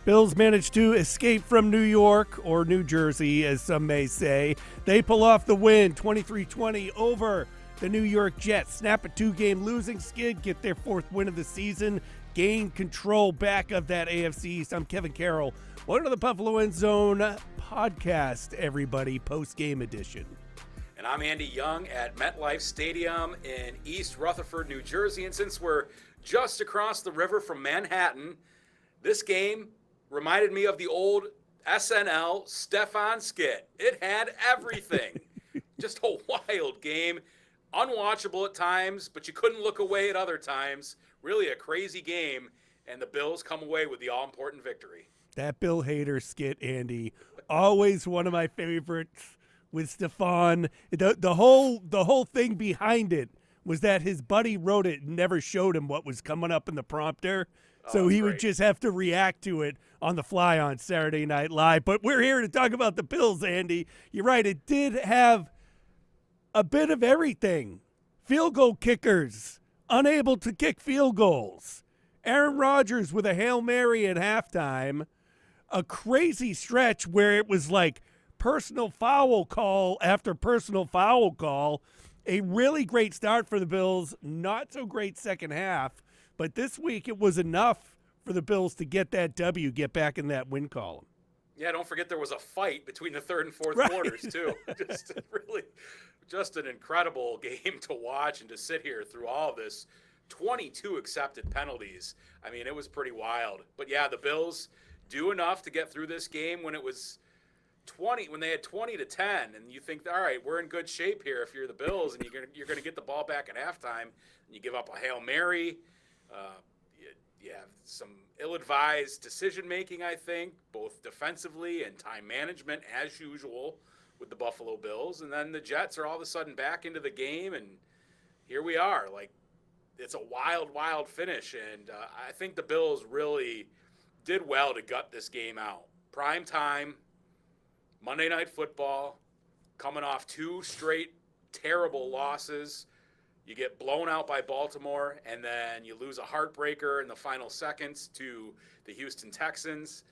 Bills managed to escape from New York, or New Jersey, as some may say. They pull off the win, 23-20 over the New York Jets. Snap a two-game losing skid, get their fourth win of the season, gain control back of that AFC East. I'm Kevin Carroll. Welcome to the Buffalo End Zone podcast, everybody, post-game edition. And I'm Andy Young at MetLife Stadium in East Rutherford, New Jersey. And since we're just across the river from Manhattan, this game reminded me of the old SNL Stefan skit. It had everything. Just a wild game. Unwatchable at times, but you couldn't look away at other times. Really a crazy game, and the Bills come away with the all-important victory. That Bill Hader skit, Andy, always one of my favorites with Stefan. The whole thing behind it was that his buddy wrote it and never showed him what was coming up in the prompter. So he would just have to react to it on the fly on Saturday Night Live. But we're here to talk about the Bills, Andy. You're right. It did have a bit of everything. Field goal kickers, unable to kick field goals. Aaron Rodgers with a Hail Mary at halftime. A crazy stretch where it was like personal foul call after personal foul call. A really great start for the Bills. Not so great second half. But this week it was enough for the Bills to get that W, get back in that win column. Yeah, don't forget there was a fight between the third and fourth quarters, too. Just an incredible game to watch and to sit here through all of this. 22 accepted penalties. I mean, it was pretty wild. But, yeah, the Bills do enough to get through this game when it was when they had 20-10, and you think, all right, we're in good shape here if you're the Bills, and you're gonna get the ball back at halftime, and you give up a Hail Mary. You have some ill-advised decision-making, I think, both defensively and time management, as usual, with the Buffalo Bills. And then the Jets are all of a sudden back into the game, and here we are. Like, it's a wild, wild finish, and I think the Bills really did well to gut this game out. Prime time, Monday Night Football, coming off two straight terrible losses. You get blown out by Baltimore, and then you lose a heartbreaker in the final seconds to the Houston Texans.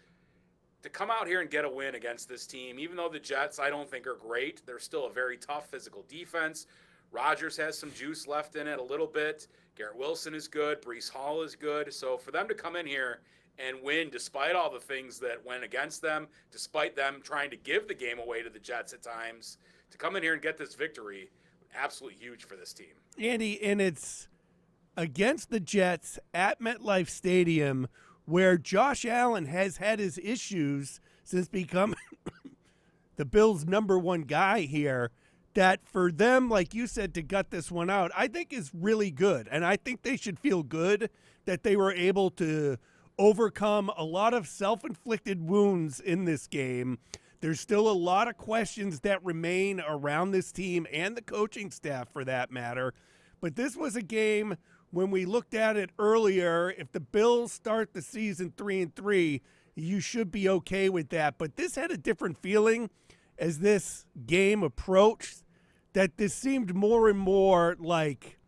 To come out here and get a win against this team, even though the Jets I don't think are great, they're still a very tough physical defense. Rodgers has some juice left in it a little bit. Garrett Wilson is good. Breece Hall is good. So for them to come in here and win despite all the things that went against them, despite them trying to give the game away to the Jets at times, to come in here and get this victory, absolutely huge for this team. Andy, and it's against the Jets at MetLife Stadium, where Josh Allen has had his issues since becoming the Bills' number one guy here, that for them, like you said, to gut this one out, I think is really good. And I think they should feel good that they were able to overcome a lot of self-inflicted wounds in this game. There's still a lot of questions that remain around this team and the coaching staff, for that matter. But this was a game, when we looked at it earlier, if the Bills start the season 3-3, you should be okay with that. But this had a different feeling as this game approached, that this seemed more and more like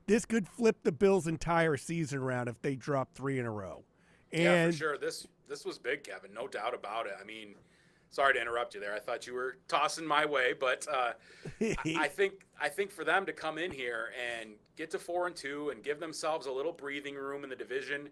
this could flip the Bills' entire season around if they drop three in a row. And yeah, for sure. This was big, Kevin. No doubt about it. I mean, sorry to interrupt you there. I thought you were tossing my way, but I think for them to come in here and get to 4-2 and give themselves a little breathing room in the division,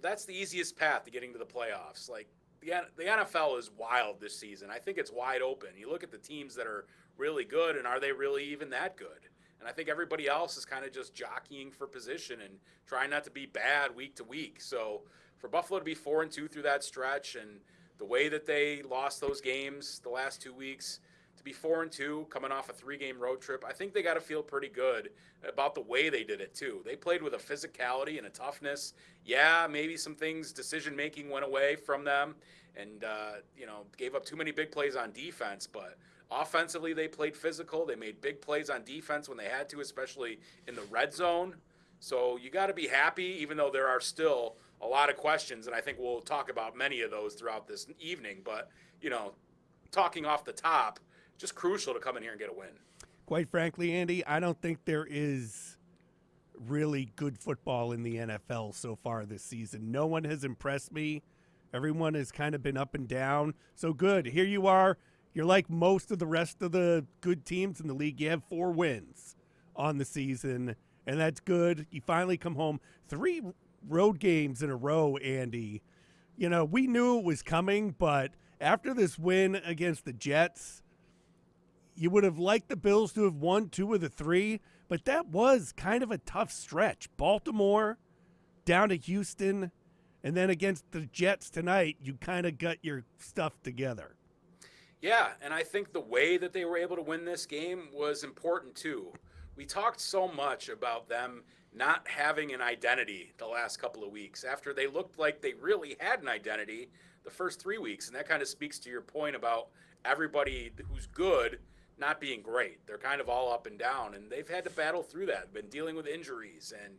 that's the easiest path to getting to the playoffs. Like, the NFL is wild this season. I think it's wide open. You look at the teams that are really good, and are they really even that good? And I think everybody else is kind of just jockeying for position and trying not to be bad week to week. So for Buffalo to be 4-2 through that stretch, and the way that they lost those games the last 2 weeks, to be 4-2 coming off a 3-game road trip, I think they got to feel pretty good about the way they did it too. They played with a physicality and a toughness. Yeah, maybe some things, decision-making went away from them and, gave up too many big plays on defense, but offensively, they played physical. They made big plays on defense when they had to, especially in the red zone. So you got to be happy, even though there are still a lot of questions, and I think we'll talk about many of those throughout this evening. But, talking off the top, just crucial to come in here and get a win. Quite frankly, Andy, I don't think there is really good football in the NFL so far this season. No one has impressed me Everyone has kind of been up and down. So good. Here you are. You're like most of the rest of the good teams in the league. You have 4 wins on the season, and that's good. You finally come home. 3 road games in a row, Andy. You know, we knew it was coming, but after this win against the Jets, you would have liked the Bills to have won 2 of the 3, but that was kind of a tough stretch. Baltimore, down to Houston, and then against the Jets tonight, you kind of got your stuff together. Yeah, and I think the way that they were able to win this game was important too. We talked so much about them not having an identity the last couple of weeks after they looked like they really had an identity the first 3 weeks. And that kind of speaks to your point about everybody who's good not being great. They're kind of all up and down, and they've had to battle through that, been dealing with injuries and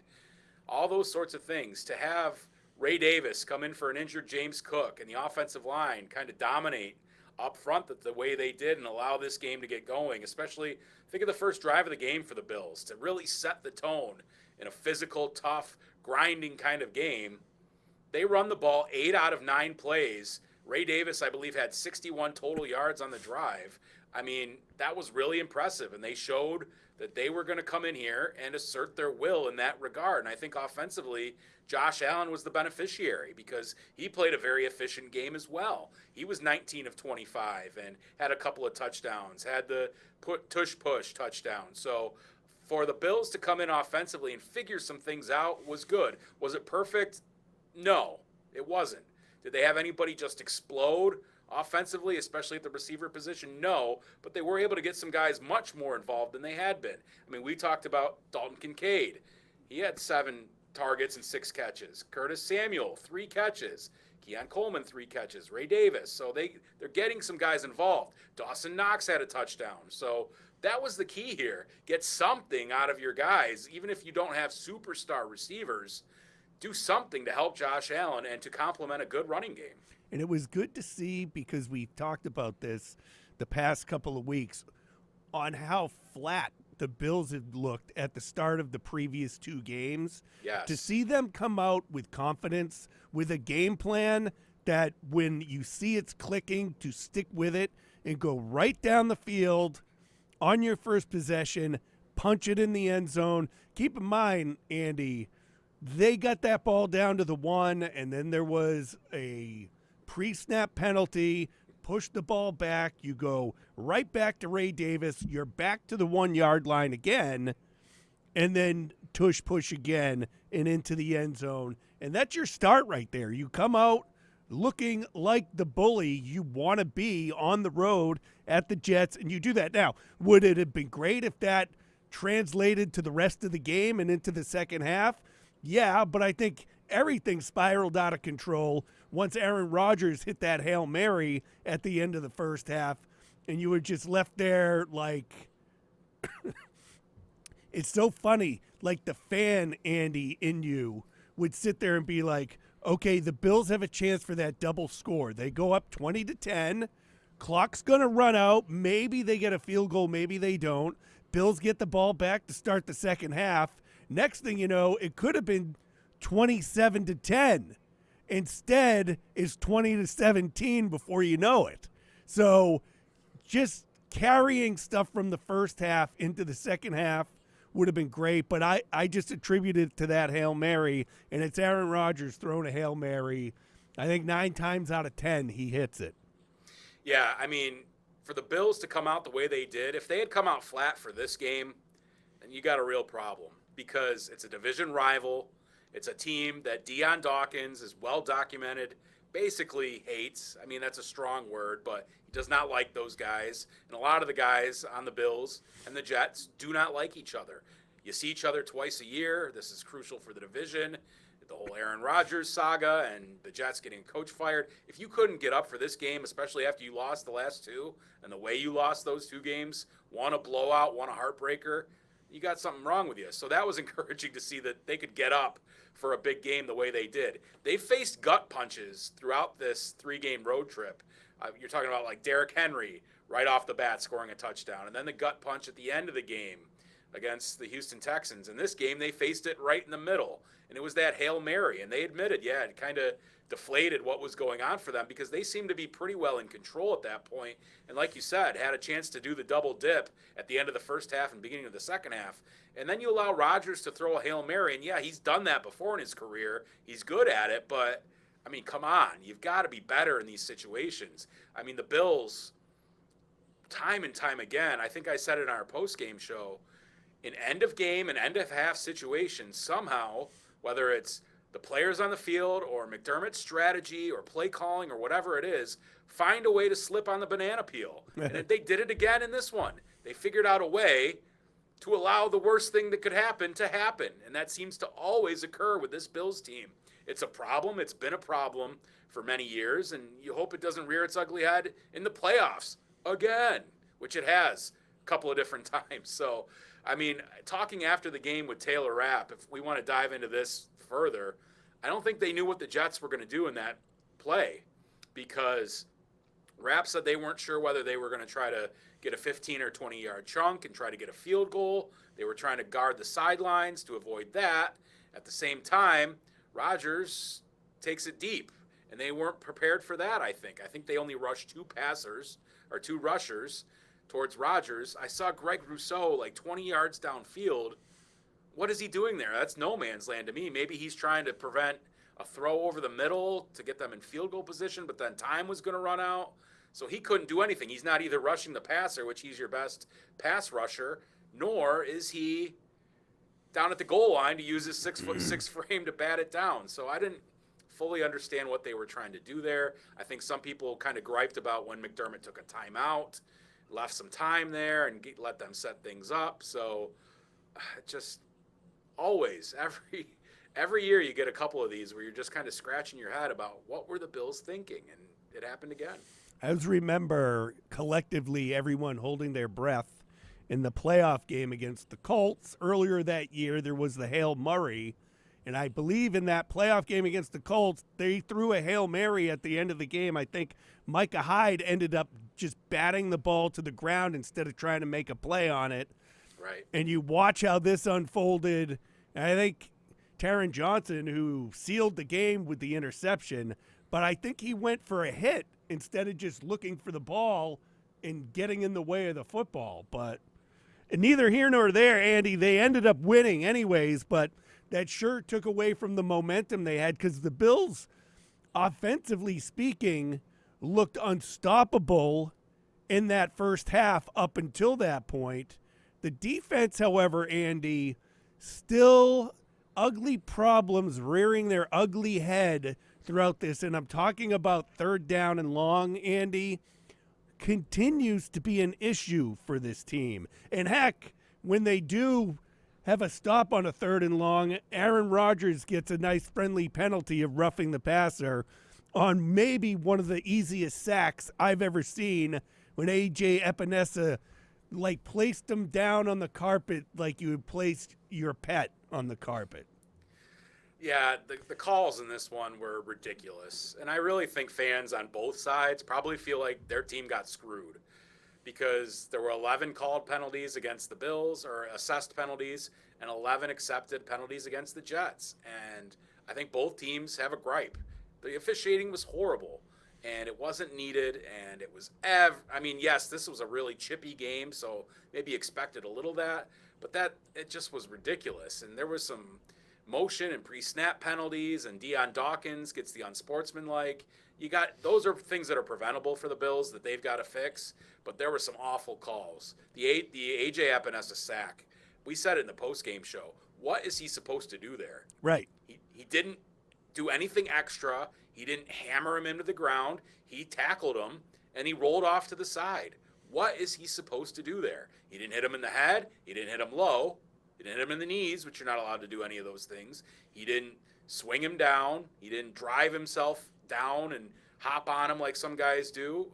all those sorts of things. To have Ray Davis come in for an injured James Cook and the offensive line kind of dominate up front the way they did and allow this game to get going, especially think of the first drive of the game for the Bills to really set the tone in a physical, tough, grinding kind of game. They run the ball 8 out of 9 plays. Ray Davis, I believe, had 61 total yards on the drive. I mean, that was really impressive, and they showed that they were going to come in here and assert their will in that regard. And I think offensively, Josh Allen was the beneficiary because he played a very efficient game as well. He was 19 of 25 and had a couple of touchdowns, had the tush-push touchdown. So for the Bills to come in offensively and figure some things out was good. Was it perfect? No, it wasn't. Did they have anybody just explode offensively, especially at the receiver position? No, but they were able to get some guys much more involved than they had been. I mean, we talked about Dalton Kincaid. He had 7 targets and 6 catches. Curtis Samuel, 3 catches. Keon Coleman, 3 catches. Ray Davis. So they're getting some guys involved. Dawson Knox had a touchdown. So that was the key here. Get something out of your guys, even if you don't have superstar receivers. Do something to help Josh Allen and to complement a good running game. And it was good to see, because we talked about this the past couple of weeks, on how flat the Bills had looked at the start of the previous 2 games. Yes. To see them come out with confidence, with a game plan that when you see it's clicking, to stick with it and go right down the field on your first possession, punch it in the end zone. Keep in mind, Andy, they got that ball down to the 1, and then there was a pre-snap penalty, push the ball back, you go right back to Ray Davis, you're back to the 1-yard line again, and then tush push again and into the end zone. And that's your start right there. You come out looking like the bully you want to be on the road at the Jets, and you do that. Now, would it have been great if that translated to the rest of the game and into the second half? Yeah, but I think everything spiraled out of control once Aaron Rodgers hit that Hail Mary at the end of the first half, and you were just left there like it's so funny. Like the fan, Andy, in you would sit there and be like, okay, the Bills have a chance for that double score. They go up 20-10. Clock's going to run out. Maybe they get a field goal. Maybe they don't. Bills get the ball back to start the second half. Next thing you know, it could have been 27-10. Instead, it's 20-17 before you know it. So just carrying stuff from the first half into the second half would have been great, but I just attribute it to that Hail Mary, and it's Aaron Rodgers throwing a Hail Mary. I think 9 times out of 10 he hits it. Yeah, I mean, for the Bills to come out the way they did, if they had come out flat for this game, then you got a real problem, because it's a division rival. It's a team that Dion Dawkins is well documented, basically hates. I mean, that's a strong word, but he does not like those guys. And a lot of the guys on the Bills and the Jets do not like each other. You see each other twice a year. This is crucial for the division. The whole Aaron Rodgers saga and the Jets getting a coach fired. If you couldn't get up for this game, especially after you lost the last 2, and the way you lost those 2 games, one a blowout, one a heartbreaker, you got something wrong with you. So that was encouraging to see that they could get up for a big game the way they did. They faced gut punches throughout this 3-game road trip. You're talking about like Derrick Henry right off the bat scoring a touchdown, and then the gut punch at the end of the game against the Houston Texans. In this game, they faced it right in the middle, and it was that Hail Mary, and they admitted, yeah, it kind of deflated what was going on for them because they seemed to be pretty well in control at that point, and like you said, had a chance to do the double dip at the end of the first half and beginning of the second half. And then you allow Rodgers to throw a Hail Mary, and yeah, he's done that before in his career. He's good at it, but, I mean, come on. You've got to be better in these situations. I mean, the Bills, time and time again, I think I said it in our post-game show, in end-of-game and end-of-half situations, somehow, whether it's the players on the field or McDermott's strategy or play calling or whatever it is, find a way to slip on the banana peel. And they did it again in this one. They figured out a way to allow the worst thing that could happen to happen. And that seems to always occur with this Bills team. It's a problem. It's been a problem for many years, and you hope it doesn't rear its ugly head in the playoffs again, which it has a couple of different times. So, I mean, talking after the game with Taylor Rapp, if we want to dive into this further, I don't think they knew what the Jets were going to do in that play because Rapp said they weren't sure whether they were going to try to get a 15 or 20-yard chunk and try to get a field goal. They were trying to guard the sidelines to avoid that. At the same time, Rodgers takes it deep, and they weren't prepared for that, I think. I think they only rushed two rushers towards Rodgers. I saw Greg Rousseau like 20 yards downfield. What is he doing there? That's no man's land to me. Maybe he's trying to prevent a throw over the middle to get them in field goal position, but then time was going to run out. So he couldn't do anything. He's not either rushing the passer, which he's your best pass rusher, nor is he down at the goal line to use his 6'6" frame to bat it down. So I didn't fully understand what they were trying to do there. I think some people kind of griped about when McDermott took a timeout, left some time there, and let them set things up. So just always, every year you get a couple of these where you're just kind of scratching your head about what were the Bills thinking, and it happened again. I just remember collectively everyone holding their breath in the playoff game against the Colts. Earlier that year, there was the Hail Murray, and I believe in that playoff game against the Colts, they threw a Hail Mary at the end of the game. I think Micah Hyde ended up just batting the ball to the ground instead of trying to make a play on it. Right. And you watch how this unfolded. And I think Taron Johnson, who sealed the game with the interception, but I think he went for a hit instead of just looking for the ball and getting in the way of the football. But neither here nor there, Andy, they ended up winning anyways, but that sure took away from the momentum they had because the Bills, offensively speaking, looked unstoppable in that first half up until that point. The defense, however, Andy, still ugly problems rearing their ugly head throughout this, and I'm talking about third down and long, Andy, continues to be an issue for this team. And heck, when they do have a stop on a third and long, Aaron Rodgers gets a nice friendly penalty of roughing the passer on maybe one of the easiest sacks I've ever seen when A.J. Epenesa placed him down on the carpet like you would place your pet on the carpet. Yeah, the calls in this one were ridiculous. And I really think fans on both sides probably feel like their team got screwed because there were 11 called penalties against the Bills, or assessed penalties, and 11 accepted penalties against the Jets. And I think both teams have a gripe. The officiating was horrible, and it wasn't needed, and it was yes, this was a really chippy game, so maybe expected a little that, but it just was ridiculous. And there was some motion and pre-snap penalties, and Dion Dawkins gets the unsportsmanlike. Those are things that are preventable for the Bills that they've got to fix, but there were some awful calls. The A.J. Epenesa sack, we said it in the post-game show. What is he supposed to do there? Right. He didn't do anything extra. He didn't hammer him into the ground. He tackled him, and he rolled off to the side. What is he supposed to do there? He didn't hit him in the head. He didn't hit him low. He didn't hit him in the knees, which you're not allowed to do any of those things. He didn't swing him down. He didn't drive himself down and hop on him like some guys do.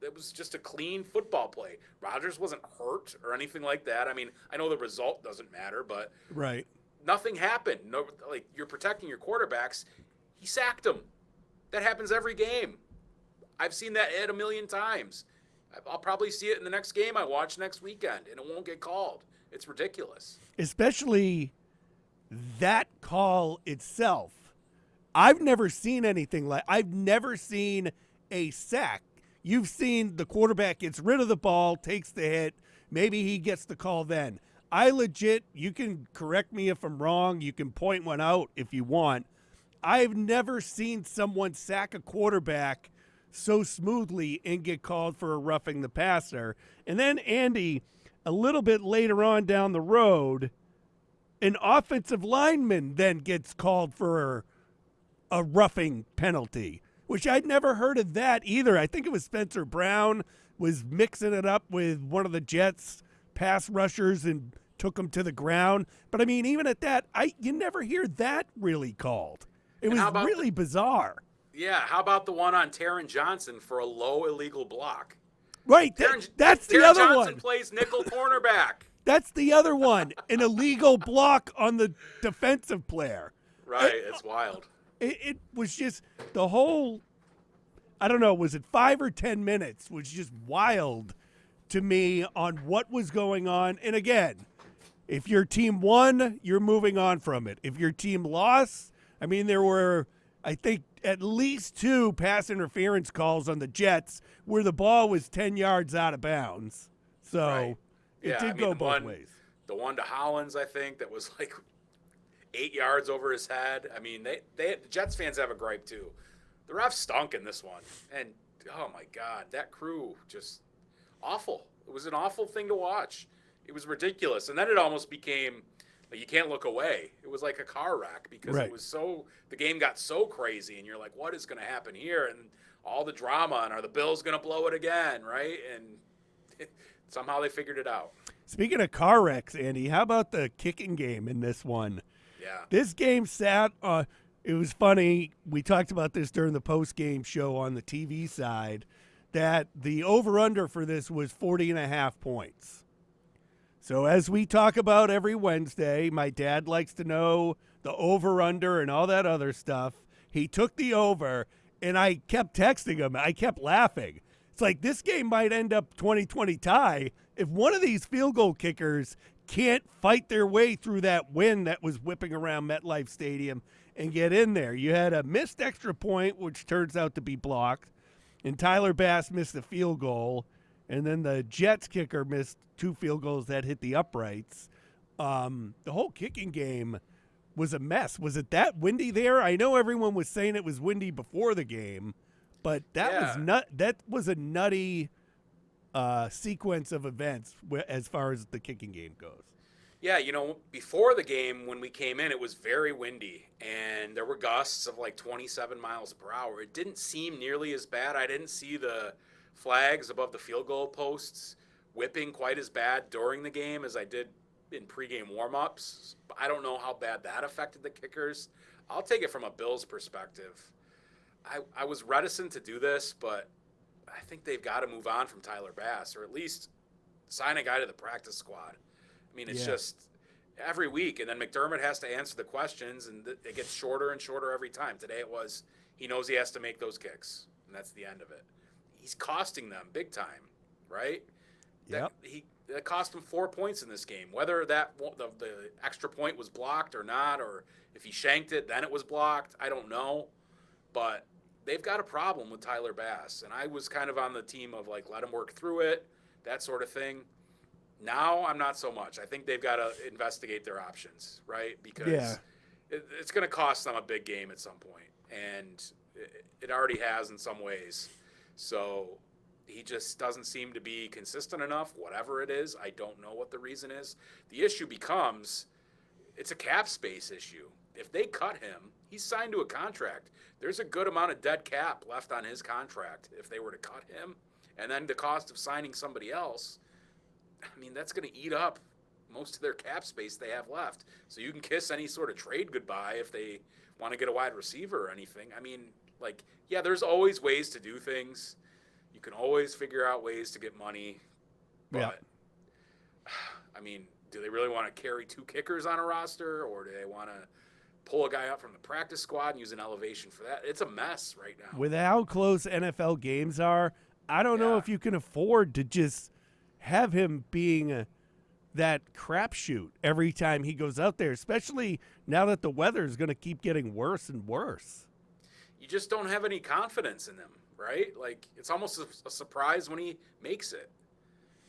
It was just a clean football play. Rodgers wasn't hurt or anything like that. I mean, I know the result doesn't matter, but right. Nothing happened. No, you're protecting your quarterbacks. He sacked him. That happens every game. I've seen that a million times. I'll probably see it in the next game I watch next weekend, and it won't get called. It's ridiculous. Especially that call itself. I've never seen anything like. I've never seen a sack. You've seen the quarterback gets rid of the ball, takes the hit. Maybe he gets the call then. I legit, you can correct me if I'm wrong. You can point one out if you want. I've never seen someone sack a quarterback so smoothly and get called for a roughing the passer. And then, Andy, a little bit later on down the road, an offensive lineman then gets called for a roughing penalty, which I'd never heard of that either. I think it was Spencer Brown was mixing it up with one of the Jets' pass rushers and took him to the ground. But, I mean, even at that, you never hear that really called. It was really bizarre. Yeah, how about the one on Taron Johnson for a low illegal block? Right, that's the other Johnson one. Johnson plays nickel cornerback. That's the other one, an illegal block on the defensive player. Right, it's wild. It was just the whole, I don't know, was it 5 or 10 minutes was just wild to me on what was going on. And again, if your team won, you're moving on from it. If your team lost, I mean, there were, I think, at least 2 pass interference calls on the Jets where the ball was 10 yards out of bounds. So right. it did go both ways. The one to Hollins, I think, that was like 8 yards over his head. I mean, the Jets fans have a gripe too. The refs stunk in this one. And, oh, my God, that crew just awful. It was an awful thing to watch. It was ridiculous. And then it almost became – you can't look away. It was like a car wreck because It was so – the game got so crazy, and you're like, what is going to happen here? And all the drama, and are the Bills going to blow it again, right? And somehow they figured it out. Speaking of car wrecks, Andy, how about the kicking game in this one? Yeah. This game sat it was funny. We talked about this during the post-game show on the TV side, that the over-under for this was 40.5 points. So as we talk about every Wednesday, my dad likes to know the over-under and all that other stuff. He took the over, and I kept texting him. I kept laughing. It's like this game might end up 20-20 tie if one of these field goal kickers can't fight their way through that wind that was whipping around MetLife Stadium and get in there. You had a missed extra point, which turns out to be blocked, and Tyler Bass missed a field goal. And then the Jets kicker missed 2 field goals that hit the uprights. The whole kicking game was a mess. Was it that windy there? I know everyone was saying it was windy before the game, but that was a nutty sequence of events as far as the kicking game goes. Yeah, before the game, when we came in, it was very windy, and there were gusts of like 27 miles per hour. It didn't seem nearly as bad. I didn't see the flags above the field goal posts whipping quite as bad during the game as I did in pregame warm-ups. I don't know how bad that affected the kickers. I'll take it from a Bills perspective. I was reticent to do this, but I think they've got to move on from Tyler Bass, or at least sign a guy to the practice squad. I mean, it's just every week, and then McDermott has to answer the questions, and it gets shorter and shorter every time. Today it was he knows he has to make those kicks, and that's the end of it. He's costing them big time, right? Yep. That cost him 4 points in this game. Whether the extra point was blocked or not, or if he shanked it, then it was blocked, I don't know. But they've got a problem with Tyler Bass. And I was kind of on the team of, like, let him work through it, that sort of thing. Now I'm not so much. I think they've got to investigate their options, right? Because it's going to cost them a big game at some point. And it already has in some ways. So he just doesn't seem to be consistent enough, whatever it is. I don't know what the reason is. The issue becomes it's a cap space issue. If they cut him, he's signed to a contract. There's a good amount of dead cap left on his contract if they were to cut him. And then the cost of signing somebody else, I mean, that's going to eat up most of their cap space they have left. So you can kiss any sort of trade goodbye if they want to get a wide receiver or anything. I mean, like, yeah, there's always ways to do things. You can always figure out ways to get money. But, I mean, do they really want to carry 2 kickers on a roster, or do they want to pull a guy up from the practice squad and use an elevation for that? It's a mess right now. With how close NFL games are, I don't know if you can afford to just have him being that crapshoot every time he goes out there, especially now that the weather is going to keep getting worse and worse. You just don't have any confidence in him, right? Like, it's almost a surprise when he makes it.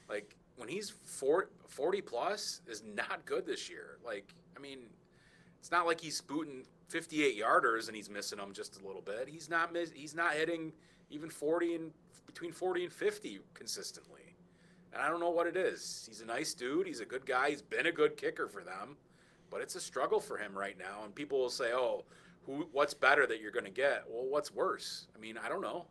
Like, when he's 40 plus is not good this year. Like, I mean, it's not like he's booting 58 yarders and he's missing them just a little bit. He's not hitting even 40 and between 40 and 50 consistently. And I don't know what it is. He's a nice dude. He's a good guy. He's been a good kicker for them, but it's a struggle for him right now. And people will say, "Oh, what's better that you're going to get?" Well, what's worse? I mean, I don't know.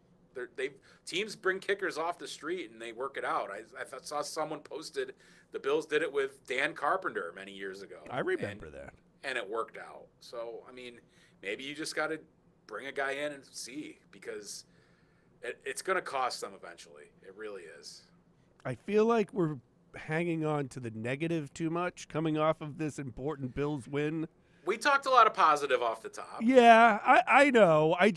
Teams bring kickers off the street and they work it out. I saw someone posted the Bills did it with Dan Carpenter many years ago. I remember that. And it worked out. So, I mean, maybe you just got to bring a guy in and see, because it's going to cost them eventually. It really is. I feel like we're hanging on to the negative too much coming off of this important Bills win. We talked a lot of positive off the top. Yeah, I know. I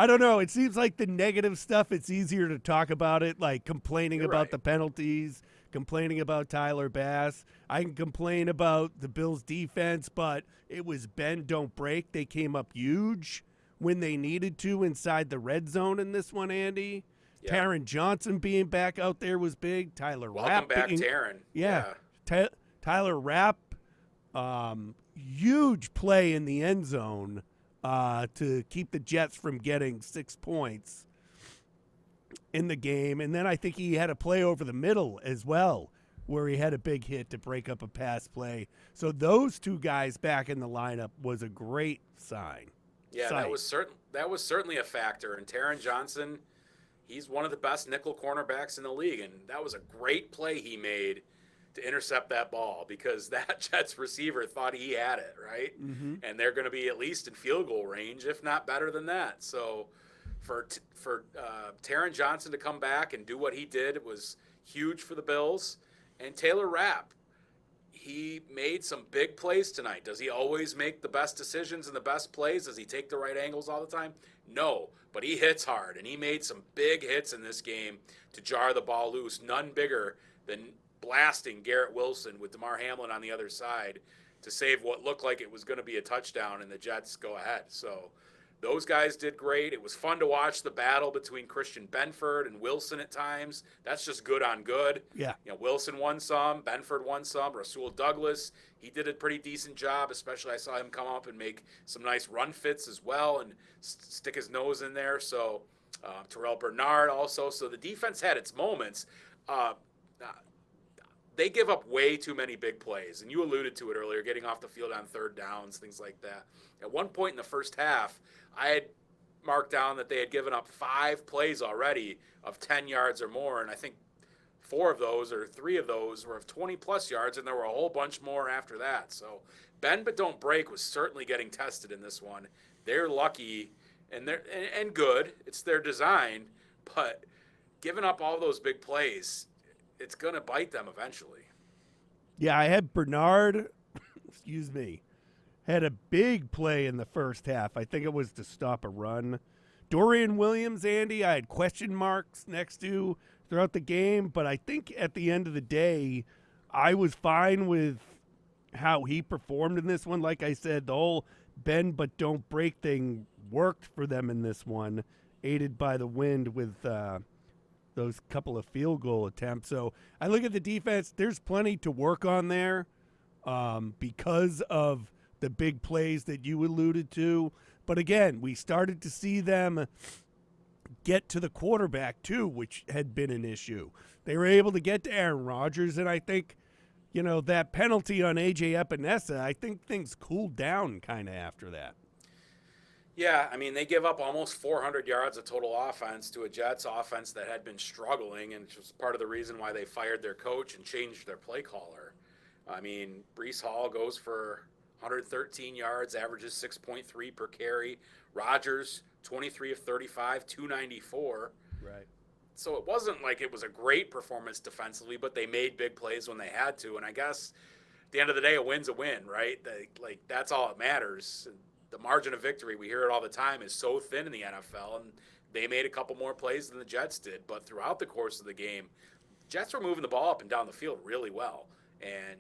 don't know. It seems like the negative stuff, it's easier to talk about it, like complaining about the penalties, complaining about Tyler Bass. I can complain about the Bills' defense, but it was bend, don't break. They came up huge when they needed to inside the red zone in this one, Andy. Yeah. Taron Johnson being back out there was big. Tyler Rapp. Welcome back, Taron. Yeah. Tyler Rapp, huge play in the end zone to keep the Jets from getting 6 points in the game. And then I think he had a play over the middle as well, where he had a big hit to break up a pass play. So those two guys back in the lineup was a great sign. Yeah, that was certainly a factor. And Taron Johnson, he's one of the best nickel cornerbacks in the league, and that was a great play he made to intercept that ball, because that Jets receiver thought he had it, right? Mm-hmm. And they're going to be at least in field goal range, if not better than that. So for Taron Johnson to come back and do what he did was huge for the Bills. And Taylor Rapp, he made some big plays tonight. Does he always make the best decisions and the best plays? Does he take the right angles all the time? No, but he hits hard, and he made some big hits in this game to jar the ball loose. None bigger than blasting Garrett Wilson with DeMar Hamlin on the other side to save what looked like it was going to be a touchdown, and the Jets go ahead. So those guys did great. It was fun to watch the battle between Christian Benford and Wilson at times. That's just good on good. Yeah. You know, Wilson won some, Benford won some. Rasul Douglas, he did a pretty decent job, especially I saw him come up and make some nice run fits as well and stick his nose in there. So Terrell Bernard also. So the defense had its moments. They give up way too many big plays, and you alluded to it earlier, getting off the field on third downs, things like that. At one point in the first half, I had marked down that they had given up 5 plays already of 10 yards or more, and I think 4 of those or 3 of those were of 20-plus yards, and there were a whole bunch more after that. So bend but don't break was certainly getting tested in this one. They're lucky and good. It's their design, but giving up all those big plays, it's going to bite them eventually. Yeah, I had Bernard, had a big play in the first half. I think it was to stop a run. Dorian Williams, Andy, I had question marks next to throughout the game, but I think at the end of the day, I was fine with how he performed in this one. Like I said, the whole bend but don't break thing worked for them in this one, aided by the wind with those couple of field goal attempts. So I look at the defense, there's plenty to work on there because of the big plays that you alluded to. But again, we started to see them get to the quarterback too, which had been an issue. They were able to get to Aaron Rodgers, and I think, you know, that penalty on A.J. Epenesa, I think things cooled down kind of after that. Yeah, I mean, they give up almost 400 yards of total offense to a Jets offense that had been struggling, and it was part of the reason why they fired their coach and changed their play caller. I mean, Breece Hall goes for 113 yards, averages 6.3 per carry. Rodgers, 23 of 35, 294. Right. So it wasn't like it was a great performance defensively, but they made big plays when they had to. And I guess at the end of the day, a win's a win, right? That's all that matters. The margin of victory, we hear it all the time, is so thin in the NFL, and they made a couple more plays than the Jets did. But throughout the course of the game, Jets were moving the ball up and down the field really well, and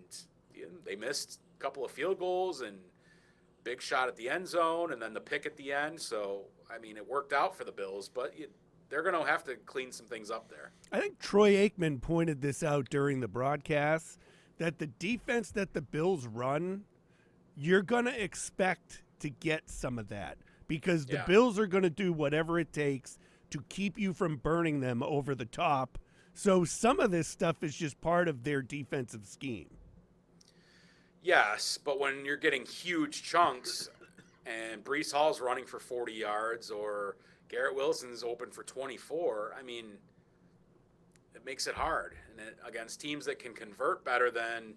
they missed a couple of field goals and big shot at the end zone, and then the pick at the end. So, I mean, it worked out for the Bills, but they're going to have to clean some things up there. I think Troy Aikman pointed this out during the broadcast, that the defense that the Bills run, you're going to expect to get some of that because the Bills are going to do whatever it takes to keep you from burning them over the top. So some of this stuff is just part of their defensive scheme. Yes, but when you're getting huge chunks and Breece Hall's running for 40 yards or Garrett Wilson's open for 24, I mean, it makes it hard. And against teams that can convert better than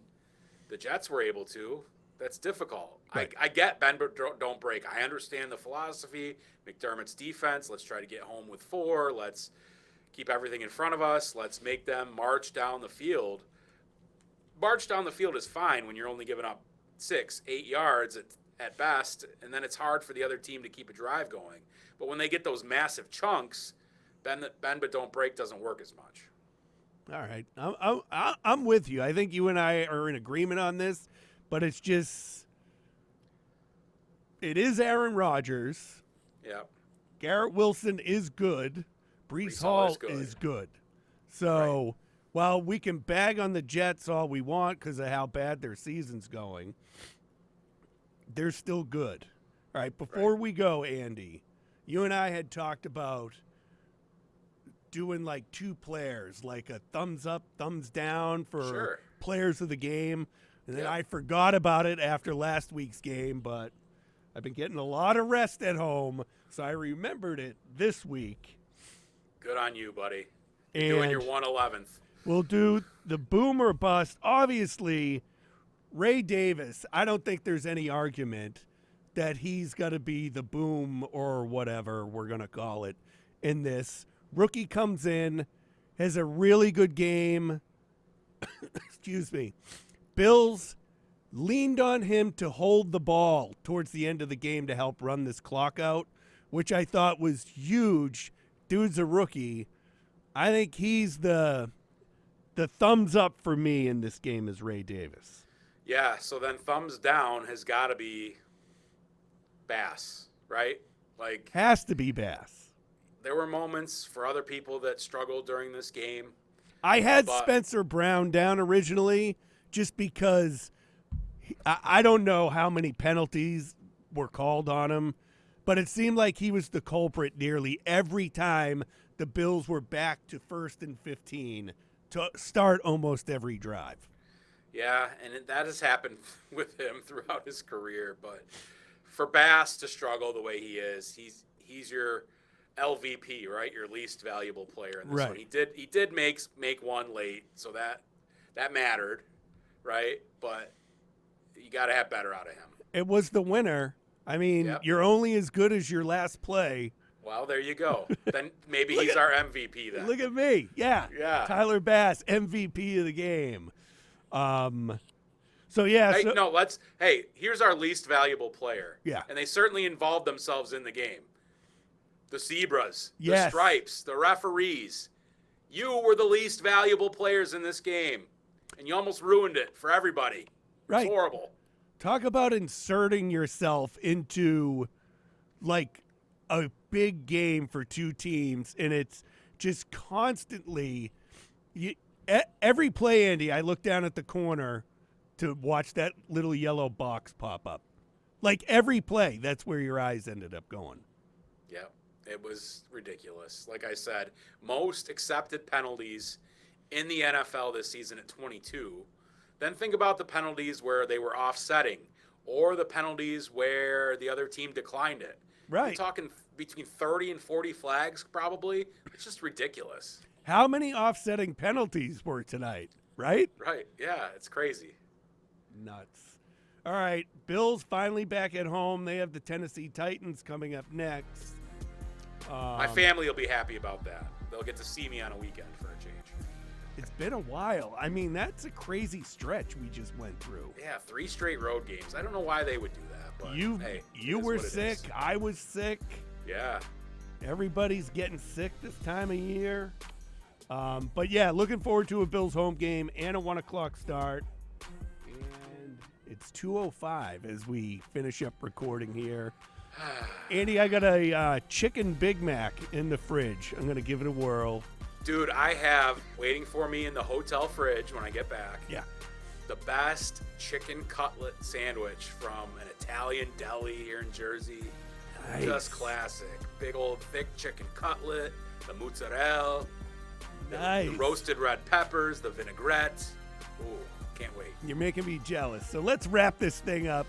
the Jets were able to, that's difficult. Right. I get bend but don't break. I understand the philosophy, McDermott's defense. Let's try to get home with 4. Let's keep everything in front of us. Let's make them march down the field. March down the field is fine when you're only giving up 6, 8 yards at best, and then it's hard for the other team to keep a drive going. But when they get those massive chunks, bend but don't break doesn't work as much. All right. I'm with you. I think you and I are in agreement on this, but it's just – it is Aaron Rodgers. Yeah. Garrett Wilson is good. Breece Hall is good. So right. While we can bag on the Jets all we want because of how bad their season's going, they're still good. All right, before we go, Andy, you and I had talked about doing like 2 players, like a thumbs up, thumbs down for players of the game. And then I forgot about it after last week's game, but I've been getting a lot of rest at home, so I remembered it this week. Good on you, buddy. You're doing your 111th. We'll do the boom or bust. Obviously, Ray Davis, I don't think there's any argument that he's got to be the boom or whatever we're going to call it in this. Rookie comes in, has a really good game. Excuse me. Bills leaned on him to hold the ball towards the end of the game to help run this clock out, which I thought was huge. Dude's a rookie. I think he's the thumbs up for me in this game is Ray Davis. Yeah, so then thumbs down has got to be Bass, right? Like has to be Bass. There were moments for other people that struggled during this game. I had Spencer Brown down originally just because I don't know how many penalties were called on him, but it seemed like he was the culprit nearly every time the Bills were back to 1st and 15 to start almost every drive. Yeah, and that has happened with him throughout his career. But for Bass to struggle the way he is, he's your LVP, right? Your least valuable player in this one. He did make one late, so that mattered, right? But you got to have better out of him. It was the winner. I mean, You're only as good as your last play. Well, there you go. Then maybe he's our MVP then. Look at me. Yeah. Tyler Bass, MVP of the game. Here's our least valuable player. Yeah. And they certainly involved themselves in the game. The Zebras, the Stripes, the referees. You were the least valuable players in this game, and you almost ruined it for everybody. It's horrible. Talk about inserting yourself into, like, a big game for 2 teams, and it's just constantly every play, Andy, I look down at the corner to watch that little yellow box pop up. Like every play, that's where your eyes ended up going. Yeah, it was ridiculous. Like I said, most accepted penalties in the NFL this season at 22. Then think about the penalties where they were offsetting or the penalties where the other team declined it. Right. You're talking between 30 and 40 flags probably. It's just ridiculous. How many offsetting penalties were tonight, right? Right, yeah, it's crazy. Nuts. All right, Bills finally back at home. They have the Tennessee Titans coming up next. My family will be happy about that. They'll get to see me on a weekend for a change. It's been a while. I mean, that's a crazy stretch we just went through. Yeah, 3 straight road games. I don't know why they would do that, but you were sick. I was sick. Yeah. Everybody's getting sick this time of year. But yeah, looking forward to a Bills home game and a 1 o'clock start. And it's 2:05 as we finish up recording here. Andy, I got a chicken Big Mac in the fridge. I'm going to give it a whirl. Dude, I have waiting for me in the hotel fridge when I get back. Yeah. The best chicken cutlet sandwich from an Italian deli here in Jersey. Nice. Just classic. Big old thick chicken cutlet, the mozzarella, Nice. the roasted red peppers, the vinaigrette. Ooh, can't wait. You're making me jealous. So let's wrap this thing up.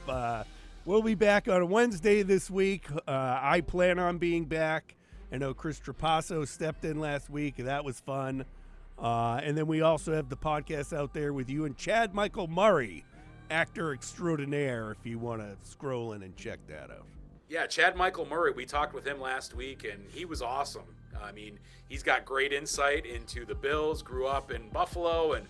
We'll be back on Wednesday this week. I plan on being back. I know Chris Trapasso stepped in last week. That was fun. And then we also have the podcast out there with you and Chad Michael Murray, actor extraordinaire, if you want to scroll in and check that out. Yeah, Chad Michael Murray, we talked with him last week, and he was awesome. I mean, he's got great insight into the Bills, grew up in Buffalo, and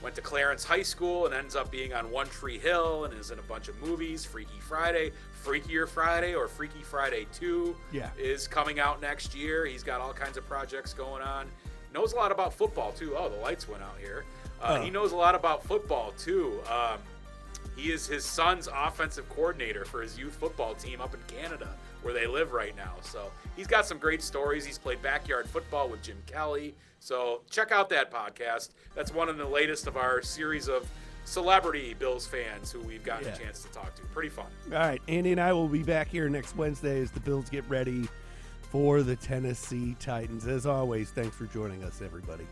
went to Clarence High School, and ends up being on One Tree Hill, and is in a bunch of movies. Freaky Friday, Freakier Friday, or Freaky Friday 2 is coming out next year. He's got all kinds of projects going on. Knows a lot about football, too. Oh, the lights went out here. He knows a lot about football, too. He is his son's offensive coordinator for his youth football team up in Canada, where they live right now. So he's got some great stories. He's played backyard football with Jim Kelly. So check out that podcast. That's one of the latest of our series of celebrity Bills fans who we've gotten a chance to talk to. Pretty fun. All right, Andy and I will be back here next Wednesday as the Bills get ready for the Tennessee Titans. As always, thanks for joining us, everybody.